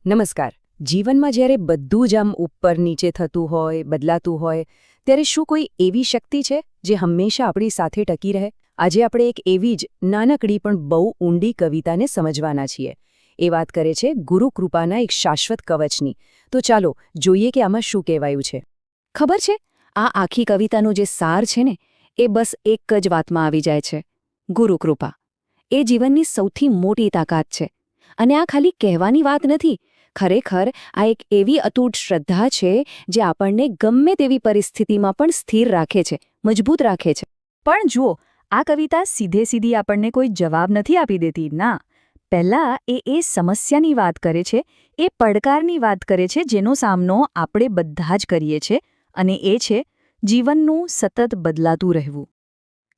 નમસ્કાર. જીવનમાં જ્યારે બધું જ આમ ઉપર નીચે થતું હોય, બદલાતું હોય, ત્યારે શું કોઈ એવી શક્તિ છે જે હંમેશા આપણી સાથે ટકી રહે? આજે આપણે એક એવી જ નાનકડી પણ બહુ ઊંડી કવિતાને સમજવાના છીએ. એ વાત કરે છે ગુરુકૃપાના એક શાશ્વત કવચની. તો ચાલો જોઈએ કે આમાં શું કહેવાયું છે. ખબર છે, આ આખી કવિતાનો જે સાર છે ને, એ બસ એક જ વાતમાં આવી જાય છે: ગુરુકૃપા. એ જીવનની સૌથી મોટી તાકાત છે. અને આ ખાલી કહેવાની વાત નથી. ખરેખર આ એક એવી અતૂટ શ્રદ્ધા છે જે આપણને ગમે તેવી પરિસ્થિતિમાં પણ સ્થિર રાખે છે, મજબૂત રાખે છે. પણ જુઓ, આ કવિતા સીધે આપણને કોઈ જવાબ નથી આપી દેતી. ના, પહેલાં એ સમસ્યાની વાત કરે છે, એ પડકારની વાત કરે છે જેનો સામનો આપણે બધા જ કરીએ છીએ, અને એ છે જીવનનું સતત બદલાતું રહેવું.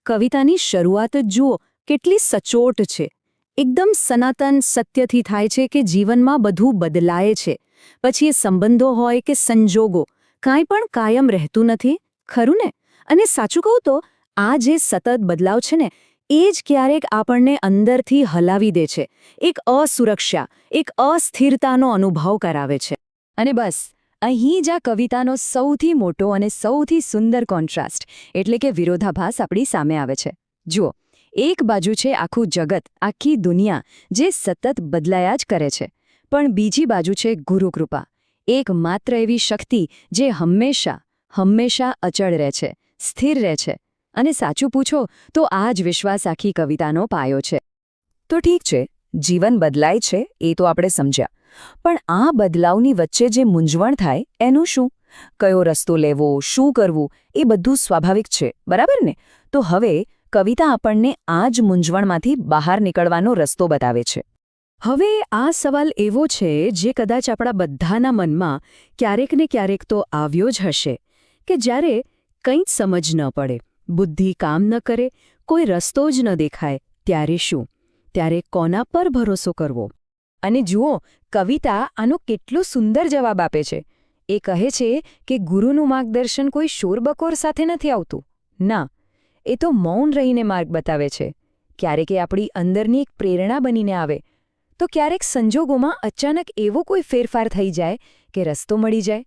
કવિતાની શરૂઆત જ જુઓ, કેટલી સચોટ છે. એકદમ સનાતન સત્યથી થાય છે કે જીવનમાં બધું બદલાય છે. પછી એ સંબંધો હોય કે સંજોગો, કાંઈ પણ કાયમ રહેતું નથી, ખરું ને? અને સાચું કહું તો આ જે સતત બદલાવ છે ને, એ જ ક્યારેક આપણને અંદરથી હલાવી દે છે. એક અસુરક્ષા, એક અસ્થિરતાનો અનુભવ કરાવે છે. અને બસ અહીં જ આ કવિતાનો સૌથી મોટો અને સૌથી સુંદર કોન્ટ્રાસ્ટ, એટલે કે વિરોધાભાસ આપણી સામે આવે છે. જુઓ, એક બાજુ છે આખું જગત, આખી દુનિયા જે સતત બદલાયા જ કરે છે, પણ બીજી બાજુ છે ગુરુકૃપા, એક માત્ર એવી શક્તિ જે હંમેશા અચળ રહે છે, સ્થિર રહે છે. અને સાચું પૂછો તો આ જ વિશ્વાસ આખી કવિતાનો પાયો છે. તો ઠીક છે, જીવન બદલાય છે એ તો આપણે સમજ્યા, પણ આ બદલાવની વચ્ચે જે મૂંઝવણ થાય એનું શું? કયો રસ્તો લેવો, શું કરવું, એ બધું સ્વાભાવિક છે, બરાબર ને? તો હવે કવિતા આપણને આ જ મૂંઝવણમાંથી બહાર નીકળવાનો રસ્તો બતાવે છે. હવે આ સવાલ એવો છે જે કદાચ આપણા બધાના મનમાં ક્યારેક ને ક્યારેક તો આવ્યો જ હશે, કે જ્યારે કંઈ જ સમજ ન પડે, બુદ્ધિ કામ ન કરે, કોઈ રસ્તો જ ન દેખાય, ત્યારે શું? ત્યારે કોના પર ભરોસો કરવો? અને જુઓ, કવિતા આનો કેટલો સુંદર જવાબ આપે છે. એ કહે છે કે ગુરુનું માર્ગદર્શન કોઈ શોરબકોર સાથે નથી આવતું. ના, એ તો મૌન રહીને માર્ગ બતાવે છે. ક્યારેક એ આપણી અંદરની એક પ્રેરણા બનીને આવે, તો ક્યારેક સંજોગોમાં અચાનક એવો કોઈ ફેરફાર થઈ જાય કે રસ્તો મળી જાય.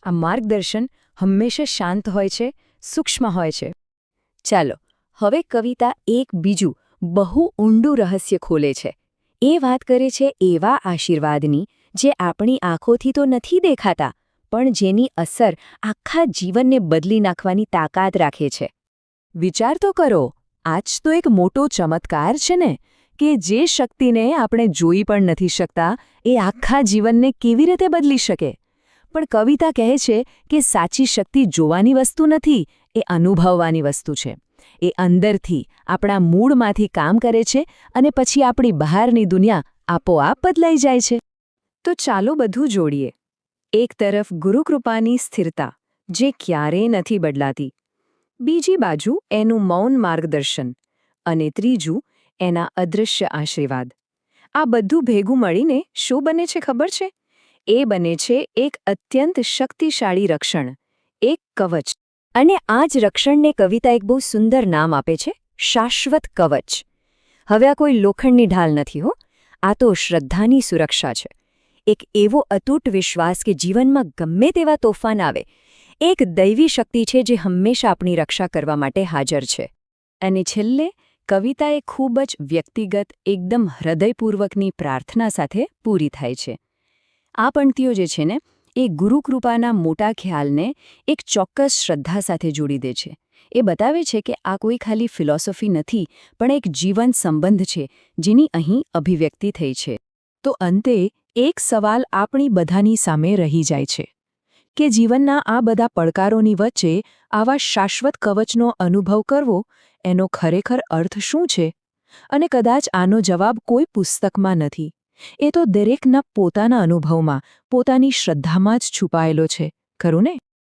આ માર્ગદર્શન હંમેશા શાંત હોય છે, સૂક્ષ્મ હોય છે. ચાલો, હવે કવિતા એક બીજું બહુ ઊંડું રહસ્ય ખોલે છે. એ વાત કરે છે એવા આશીર્વાદની જે આપણી આંખોથી તો નથી દેખાતા, પણ જેની અસર આખા જીવનને બદલી નાખવાની તાકાત રાખે છે. વિચાર તો કરો, આ જ તો એક મોટો ચમત્કાર છે ને, કે જે શક્તિને આપણે જોઈ પણ નથી શકતા એ આખા જીવનને કેવી રીતે બદલી શકે. પણ કવિતા કહે છે કે સાચી શક્તિ જોવાની વસ્તુ નથી, એ અનુભવવાની વસ્તુ છે. એ અંદરથી, આપણા મૂળમાંથી કામ કરે છે અને પછી આપણી બહારની દુનિયા આપોઆપ બદલાઈ જાય છે. તો ચાલો બધું જોડીએ. એક તરફ ગુરુકૃપાની સ્થિરતા, જે ક્યારેય નથી બદલાતી. બીજી બાજુ એનું મૌન માર્ગદર્શન, અને ત્રીજું એના અદૃશ્ય આશીર્વાદ. આ બધું ભેગું મળીને શું બને છે ખબર છે? એ બને છે એક અત્યંત શક્તિશાળી રક્ષણ, એક કવચ. અને આ જ રક્ષણને કવિતા એક બહુ સુંદર નામ આપે છે: શાશ્વત કવચ. હવે આ કોઈ લોખંડની ઢાલ નથી હો, આ તો શ્રદ્ધાની સુરક્ષા છે. એક એવો અતૂટ વિશ્વાસ કે જીવનમાં ગમે તેવા તોફાન આવે, એક દૈવી શક્તિ છે જે હંમેશા આપણી રક્ષા કરવા માટે હાજર છે. અને છેલ્લે કવિતા એ ખૂબ જ વ્યક્તિગત, એકદમ હૃદયપૂર્વકની પ્રાર્થના સાથે પૂરી થાય છે. આ પંક્તિઓ જે છે ને, એ ગુરુકૃપાના મોટા ખ્યાલને એક ચોક્કસ શ્રદ્ધા સાથે જોડી દે છે. એ બતાવે છે કે આ કોઈ ખાલી ફિલોસોફી નથી, પણ એક જીવંત સંબંધ છે જેની અહીં અભિવ્યક્તિ થઈ છે. તો અંતે એક સવાલ આપણી બધાની સામે રહી જાય છે કે જીવનના આ બધા પડકારોની વચ્ચે આવા શાશ્વત કવચનો અનુભવ કરવો, એનો ખરેખર અર્થ શું છે? અને કદાચ આનો જવાબ કોઈ પુસ્તકમાં નથી. એ તો દરેકના પોતાના અનુભવમાં, પોતાની શ્રદ્ધામાં જ છુપાયેલો છે, ખરું ને?